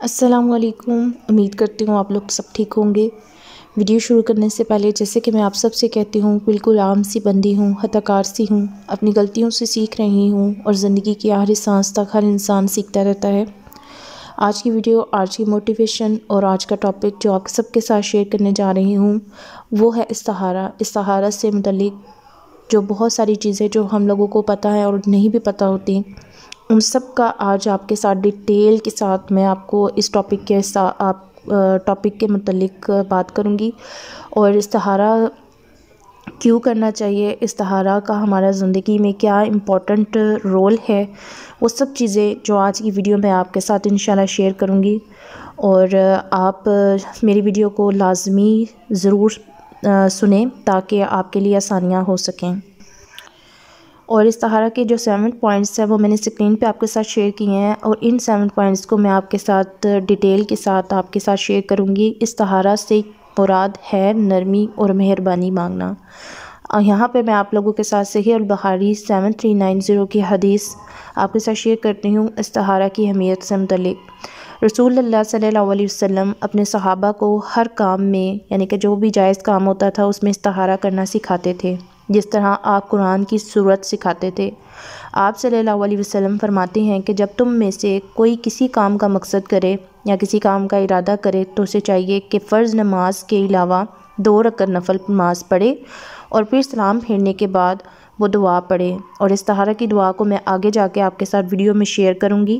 السلام علیکم، امید کرتی ہوں آپ لوگ سب ٹھیک ہوں گے۔ ویڈیو شروع کرنے سے پہلے جیسے کہ میں آپ سب سے کہتی ہوں، بالکل عام سی بندی ہوں، خطا کار سی ہوں، اپنی غلطیوں سے سیکھ رہی ہوں اور زندگی کی آخری سانس تک ہر انسان سیکھتا رہتا ہے۔ آج کی ویڈیو، آج کی موٹیویشن اور آج کا ٹاپک جو آپ سب کے ساتھ شیئر کرنے جا رہی ہوں وہ ہے استخارہ۔ استخارہ سے متعلق جو بہت ساری چیزیں جو ہم لوگوں کو پتہ ہے اور نہیں بھی پتہ ہوتی، ان سب کا آج آپ کے ساتھ ڈیٹیل کے ساتھ میں آپ کو اس ٹاپک کے متعلق بات کروں گی، اور استخارہ کیوں کرنا چاہیے، استخارہ کا ہمارا زندگی میں کیا امپورٹنٹ رول ہے، وہ سب چیزیں جو آج کی ویڈیو میں آپ کے ساتھ انشاءاللہ شیئر کروں گی۔ اور آپ میری ویڈیو کو لازمی ضرور سنیں تاکہ آپ کے لیے آسانیاں ہو سکیں۔ اور استخارہ کے جو 7 پوائنٹس ہیں وہ میں نے اسکرین پہ آپ کے ساتھ شیئر کیے ہیں، اور ان 7 پوائنٹس کو میں آپ کے ساتھ ڈیٹیل کے ساتھ آپ کے ساتھ شیئر کروں گی۔ استخارہ سے مراد ہے نرمی اور مہربانی مانگنا۔ یہاں پہ میں آپ لوگوں کے ساتھ صحیح البخاری 7390 کی حدیث آپ کے ساتھ شیئر کرتی ہوں استخارہ کی اہمیت سے متعلق۔ رسول اللہ صلی اللہ علیہ وسلم اپنے صحابہ کو ہر کام میں، یعنی کہ جو بھی جائز کام ہوتا تھا اس میں استخارہ کرنا سکھاتے تھے، جس طرح آپ قرآن کی سورت سکھاتے تھے۔ آپ صلی اللہ علیہ وسلم فرماتے ہیں کہ جب تم میں سے کوئی کسی کام کا مقصد کرے یا کسی کام کا ارادہ کرے تو اسے چاہیے کہ فرض نماز کے علاوہ 2 رکعت نفل نماز پڑھے، اور پھر سلام پھیرنے کے بعد وہ دعا پڑھے۔ اور استخارہ کی دعا کو میں آگے جا کے آپ کے ساتھ ویڈیو میں شیئر کروں گی،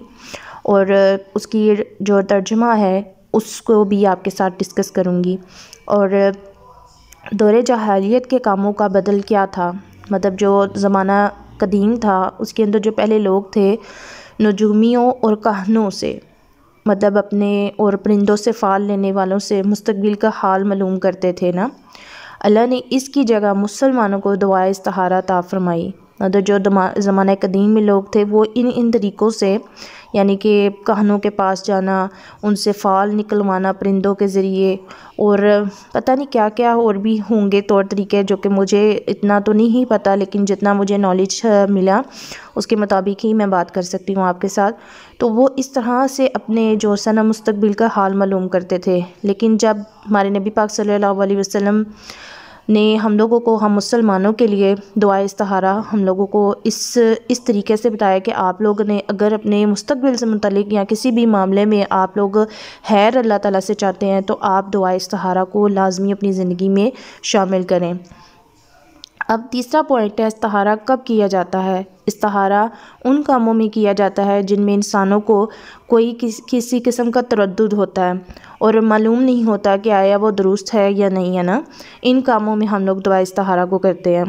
اور اس کی جو ترجمہ ہے اس کو بھی آپ کے ساتھ ڈسکس کروں گی۔ اور دور جاہلیت کے کاموں کا بدل کیا تھا، مطلب جو زمانہ قدیم تھا اس کے اندر جو پہلے لوگ تھے نجومیوں اور کہنوں سے، مطلب اپنے اور پرندوں سے فال لینے والوں سے مستقبل کا حال معلوم کرتے تھے نا۔ اللہ نے اس کی جگہ مسلمانوں کو دعائے استخارہ عطا فرمائی۔ مطلب جو زمانہ قدیم میں لوگ تھے وہ ان طریقوں سے، یعنی کہ کہنوں کے پاس جانا، ان سے فال نکلوانا پرندوں کے ذریعے، اور پتہ نہیں کیا کیا اور بھی ہوں گے طور طریقے جو کہ مجھے اتنا تو نہیں پتہ، لیکن جتنا مجھے نالج ملا اس کے مطابق ہی میں بات کر سکتی ہوں آپ کے ساتھ۔ تو وہ اس طرح سے اپنے جو سنا مستقبل کا حال معلوم کرتے تھے، لیکن جب ہمارے نبی پاک صلی اللہ علیہ وسلم نے ہم لوگوں کو، ہم مسلمانوں کے لیے دعائے استخارہ ہم لوگوں کو اس طریقے سے بتایا کہ آپ لوگ نے اگر اپنے مستقبل سے متعلق یا کسی بھی معاملے میں آپ لوگ خیر اللہ تعالیٰ سے چاہتے ہیں تو آپ دعائے استخارہ کو لازمی اپنی زندگی میں شامل کریں۔ اب تیسرا پوائنٹ ہے استخارہ کب کیا جاتا ہے۔ استخارہ ان کاموں میں کیا جاتا ہے جن میں انسانوں کو کوئی کسی قسم کا تردد ہوتا ہے اور معلوم نہیں ہوتا کہ آیا وہ درست ہے یا نہیں ہے نا، ان کاموں میں ہم لوگ دعائے استخارہ کو کرتے ہیں۔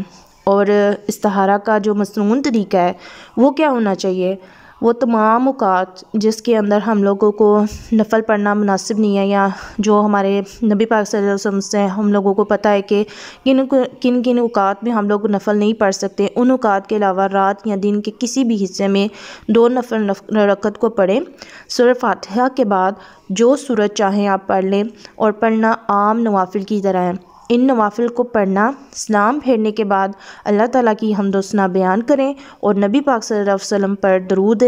اور استخارہ کا جو مسنون طریقہ ہے وہ کیا ہونا چاہیے، وہ تمام اوقات جس کے اندر ہم لوگوں کو نفل پڑھنا مناسب نہیں ہے، یا جو ہمارے نبی پاک صلی اللہ علیہ وسلم سے ہم لوگوں کو پتہ ہے کہ کن کن اوقات میں ہم لوگ نفل نہیں پڑھ سکتے، ان اوقات کے علاوہ رات یا دن کے کسی بھی حصے میں 2 نفل رکعت کو پڑھیں۔ سورہ فاتحہ کے بعد جو سورت چاہیں آپ پڑھ لیں، اور پڑھنا عام نوافل کی طرح ہے۔ ان نوافل کو پڑھنا، سلام پھیرنے کے بعد اللہ تعالیٰ کی حمد و ثنا بیان کریں، اور نبی پاک صلی اللہ علیہ وسلم پر درود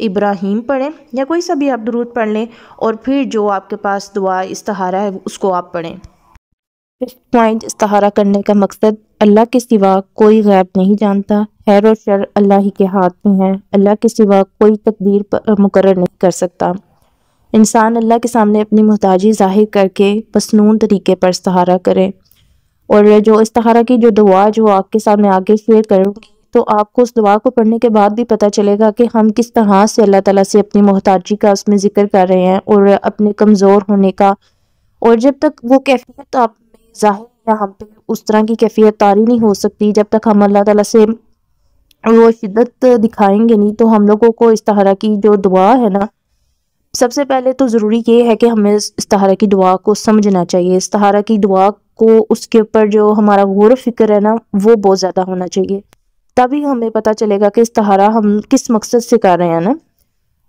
ابراہیم پڑھیں، یا کوئی سا بھی آپ درود پڑھ لیں، اور پھر جو آپ کے پاس دعا استخارہ ہے اس کو آپ پڑھیں۔ ففتھ پوائنٹ، استخارہ کرنے کا مقصد اللہ کے سوا کوئی غیب نہیں جانتا، خیر و شر اللہ ہی کے ہاتھ میں ہے، اللہ کے سوا کوئی تقدیر مقرر نہیں کر سکتا۔ انسان اللہ کے سامنے اپنی محتاجی ظاہر کر کے مسنون طریقے پر استخارہ کرے۔ اور جو استخارہ کی جو دعا جو آپ کے سامنے آگے شیئر کروں گی، تو آپ کو اس دعا کو پڑھنے کے بعد بھی پتہ چلے گا کہ ہم کس طرح سے اللہ تعالیٰ سے اپنی محتاجی کا اس میں ذکر کر رہے ہیں، اور اپنے کمزور ہونے کا، اور جب تک وہ کیفیت آپ میں ظاہر یا ہم پہ اس طرح کی کیفیت طاری نہیں ہو سکتی، جب تک ہم اللہ تعالیٰ سے وہ شدت دکھائیں گے نہیں، تو ہم لوگوں کو استخارہ کی جو دعا ہے نا، سب سے پہلے تو ضروری یہ ہے کہ ہمیں استخارہ کی دعا کو سمجھنا چاہیے۔ استخارہ کی دعا کو اس کے اوپر جو ہمارا غور و فکر ہے نا وہ بہت زیادہ ہونا چاہیے، تبھی ہمیں پتہ چلے گا کہ استخارہ ہم کس مقصد سے کر رہے ہیں نا۔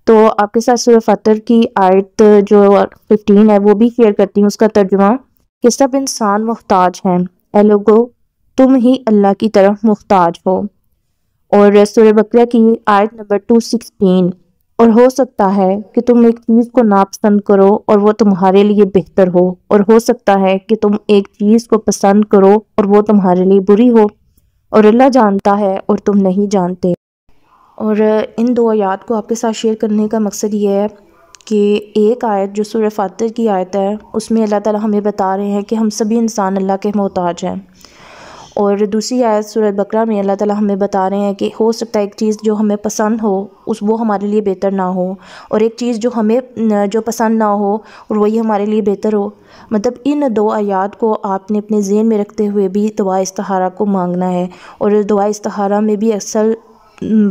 تو آپ کے ساتھ سورہ فاتر کی آیت جو 15 ہے وہ بھی شیئر کرتی ہوں، اس کا ترجمہ کہ سب انسان محتاج ہیں، اے لوگو تم ہی اللہ کی طرف محتاج ہو۔ اور سورہ بقرہ کی آیت نمبر 216، اور ہو سکتا ہے کہ تم ایک چیز کو ناپسند کرو اور وہ تمہارے لیے بہتر ہو، اور ہو سکتا ہے کہ تم ایک چیز کو پسند کرو اور وہ تمہارے لیے بری ہو، اور اللہ جانتا ہے اور تم نہیں جانتے۔ اور ان دو آیات کو آپ کے ساتھ شیئر کرنے کا مقصد یہ ہے کہ ایک آیت جو سورہ فاتر کی آیت ہے، اس میں اللہ تعالیٰ ہمیں بتا رہے ہیں کہ ہم سبھی انسان اللہ کے محتاج ہیں، اور دوسری آیت سورہ بقرہ میں اللہ تعالیٰ ہمیں بتا رہے ہیں کہ ہو سکتا ہے ایک چیز جو ہمیں پسند ہو وہ ہمارے لیے بہتر نہ ہو، اور ایک چیز جو ہمیں جو پسند نہ ہو اور وہی ہمارے لیے بہتر ہو۔ مطلب ان دو آیات کو آپ نے اپنے ذہن میں رکھتے ہوئے بھی دعا استخارہ کو مانگنا ہے، اور دعا استخارہ میں بھی اصل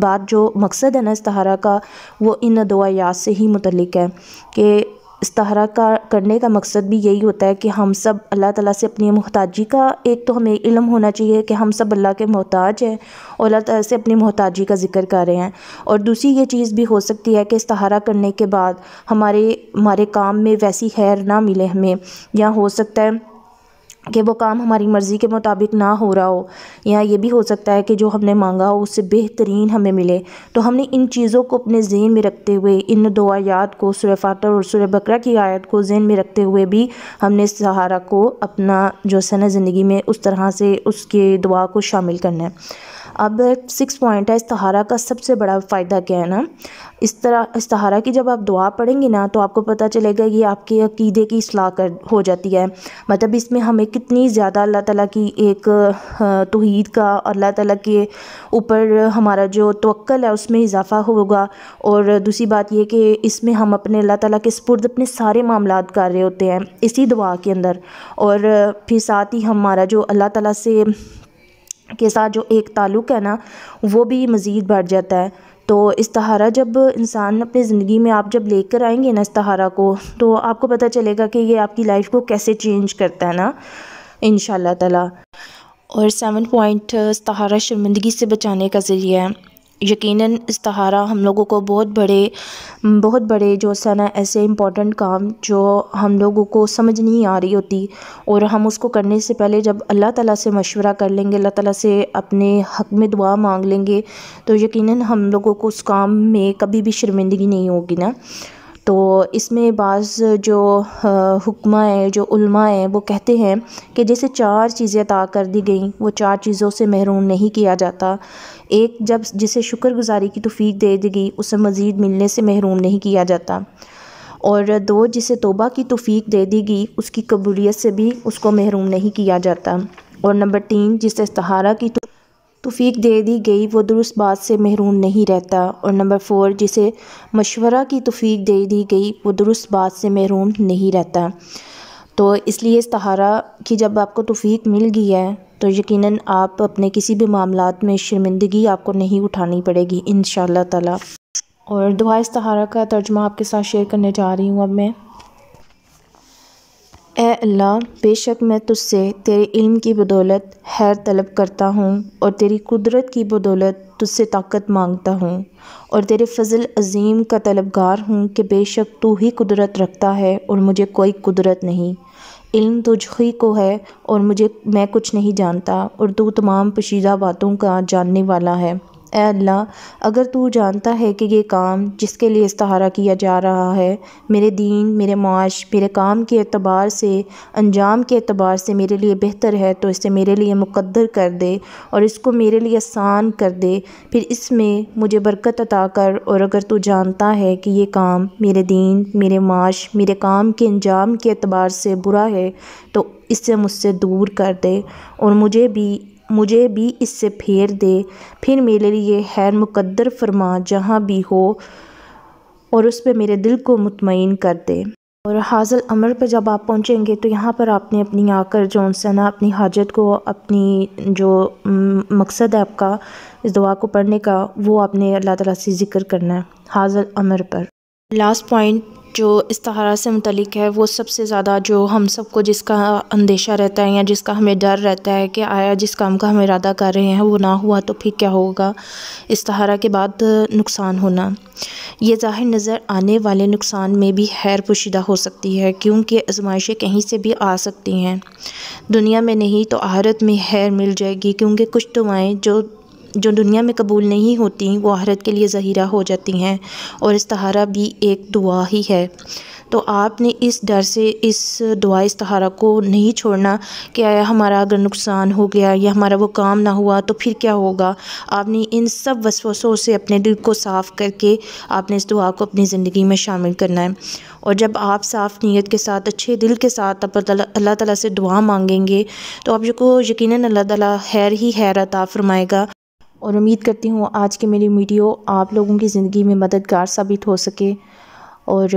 بات جو مقصد ہے نا استخارہ کا، وہ ان دو آیات سے ہی متعلق ہے کہ استخارہ کا کرنے کا مقصد بھی یہی ہوتا ہے کہ ہم سب اللہ تعالیٰ سے اپنی محتاجی کا، ایک تو ہمیں علم ہونا چاہیے کہ ہم سب اللہ کے محتاج ہیں اور اللہ تعالیٰ سے اپنی محتاجی کا ذکر کر رہے ہیں، اور دوسری یہ چیز بھی ہو سکتی ہے کہ استخارہ کرنے کے بعد ہمارے کام میں ویسی خیر نہ ملے ہمیں، یا ہو سکتا ہے کہ وہ کام ہماری مرضی کے مطابق نہ ہو رہا ہو، یا یہ بھی ہو سکتا ہے کہ جو ہم نے مانگا ہو اس سے بہترین ہمیں ملے۔ تو ہم نے ان چیزوں کو اپنے ذہن میں رکھتے ہوئے، ان دو آیات کو سورہ فاتر اور سورہ بقرہ کی آیت کو ذہن میں رکھتے ہوئے بھی ہم نے استخارہ کو اپنا جو سنہ زندگی میں اس طرح سے اس کے دعا کو شامل کرنا ہے۔ اب 6 پوائنٹ ہے استخارہ کا سب سے بڑا فائدہ کیا ہے نا، اس طرح استخارہ کی جب آپ دعا پڑھیں گے نا تو آپ کو پتہ چلے گا یہ آپ کے عقیدے کی اصلاح ہو جاتی ہے۔ مطلب اس میں ہمیں کتنی زیادہ اللہ تعالیٰ کی ایک توحید کا، اللہ تعالیٰ کے اوپر ہمارا جو توکل ہے اس میں اضافہ ہوگا، اور دوسری بات یہ کہ اس میں ہم اپنے اللہ تعالیٰ کے سپرد اپنے سارے معاملات کر رہے ہوتے ہیں اسی دعا کے اندر، اور پھر ساتھ ہی ہمارا جو اللہ تعالیٰ سے کے ساتھ جو ایک تعلق ہے نا وہ بھی مزید بڑھ جاتا ہے۔ تو استخارہ جب انسان اپنے زندگی میں آپ جب لے کر آئیں گے نا استخارہ کو، تو آپ کو پتہ چلے گا کہ یہ آپ کی لائف کو کیسے چینج کرتا ہے نا انشاءاللہ تعالیٰ۔ اور 7 پوائنٹ استخارہ شرمندگی سے بچانے کا ذریعہ ہے۔ یقیناً استخارہ ہم لوگوں کو بہت بڑے جو سنا ایسے امپورٹنٹ کام جو ہم لوگوں کو سمجھ نہیں آ رہی ہوتی، اور ہم اس کو کرنے سے پہلے جب اللہ تعالیٰ سے مشورہ کر لیں گے، اللہ تعالیٰ سے اپنے حق میں دعا مانگ لیں گے، تو یقیناً ہم لوگوں کو اس کام میں کبھی بھی شرمندگی نہیں ہوگی نا۔ تو اس میں بعض جو حکمہ ہیں، جو علماء ہیں، وہ کہتے ہیں کہ جیسے 4 چیزیں عطا کر دی گئیں، وہ 4 چیزوں سے محروم نہیں کیا جاتا۔ ایک جب جسے شکر گزاری کی توفیق دے دی گئی، اسے مزید ملنے سے محروم نہیں کیا جاتا، اور 2 جسے توبہ کی توفیق دے دی گئی، اس کی قبولیت سے بھی اس کو محروم نہیں کیا جاتا، اور نمبر 3 جسے استخارہ کی توفیق دے دی گئی وہ درست بات سے محروم نہیں رہتا، اور نمبر 4 جسے مشورہ کی توفیق دے دی گئی وہ درست بات سے محروم نہیں رہتا۔ تو اس لیے استخارہ کی جب آپ کو توفیق مل گئی ہے تو یقیناً آپ اپنے کسی بھی معاملات میں شرمندگی آپ کو نہیں اٹھانی پڑے گی انشاءاللہ تعالیٰ۔ اور دعا استخارہ کا ترجمہ آپ کے ساتھ شیئر کرنے جا رہی ہوں اب میں۔ اے اللہ، بے شک میں تجھ سے تیرے علم کی بدولت خیر طلب کرتا ہوں، اور تیری قدرت کی بدولت تجھ سے طاقت مانگتا ہوں، اور تیرے فضل عظیم کا طلبگار ہوں کہ بے شک تو ہی قدرت رکھتا ہے اور مجھے کوئی قدرت نہیں۔ علم تجھ ہی کو ہے اور میں کچھ نہیں جانتا، اور تو تمام پوشیدہ باتوں کا جاننے والا ہے۔ اے اللہ، اگر تو جانتا ہے کہ یہ کام جس کے لیے استخارہ کیا جا رہا ہے میرے دین، میرے معاش، میرے کام کے اعتبار سے، انجام کے اعتبار سے میرے لیے بہتر ہے تو اسے میرے لیے مقدر کر دے اور اس کو میرے لیے آسان کر دے، پھر اس میں مجھے برکت عطا کر۔ اور اگر تو جانتا ہے کہ یہ کام میرے دین، میرے معاش، میرے کام کے انجام کے اعتبار سے برا ہے تو اس سے مجھ سے دور کر دے، اور مجھے بھی اس سے پھیر دے، پھر میرے لیے خیر مقدر فرما جہاں بھی ہو، اور اس پہ میرے دل کو مطمئن کر دے۔ اور حاصل امر پہ جب آپ پہنچیں گے تو یہاں پر آپ نے اپنی آ کر جو سے نا اپنی حاجت کو، اپنی جو مقصد ہے آپ کا اس دعا کو پڑھنے کا، وہ آپ نے اللہ تعالیٰ سے ذکر کرنا ہے حاصل امر پر۔ لاسٹ پوائنٹ جو استخارہ سے متعلق ہے، وہ سب سے زیادہ جو ہم سب کو جس کا اندیشہ رہتا ہے یا جس کا ہمیں ڈر رہتا ہے کہ آیا جس کام کا ہم ارادہ کر رہے ہیں وہ نہ ہوا تو پھر کیا ہوگا، استخارہ کے بعد نقصان ہونا۔ یہ ظاہر نظر آنے والے نقصان میں بھی خیر پوشیدہ ہو سکتی ہے، کیونکہ آزمائشیں کہیں سے بھی آ سکتی ہیں، دنیا میں نہیں تو آخرت میں خیر مل جائے گی، کیونکہ کچھ دعائیں جو جو دنیا میں قبول نہیں ہوتی وہ آخرت کے لیے ذخیرہ ہو جاتی ہیں، اور استخارہ بھی ایک دعا ہی ہے۔ تو آپ نے اس ڈر سے اس دعا استخارہ کو نہیں چھوڑنا کہ آیا ہمارا اگر نقصان ہو گیا یا ہمارا وہ کام نہ ہوا تو پھر کیا ہوگا۔ آپ نے ان سب وسوسوں سے اپنے دل کو صاف کر کے آپ نے اس دعا کو اپنی زندگی میں شامل کرنا ہے، اور جب آپ صاف نیت کے ساتھ اچھے دل کے ساتھ اللہ تعالیٰ سے دعا مانگیں گے تو آپ کو یقیناً اللہ تعالیٰ خیر ہی خیر عطا فرمائے گا۔ اور امید کرتی ہوں آج کی میری ویڈیو آپ لوگوں کی زندگی میں مددگار ثابت ہو سکے، اور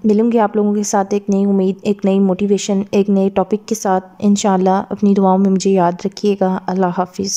ملوں گے آپ لوگوں کے ساتھ ایک نئی امید، ایک نئی موٹیویشن، ایک نئے ٹاپک کے ساتھ انشاءاللہ۔ اپنی دعاؤں میں مجھے یاد رکھیے گا۔ اللہ حافظ۔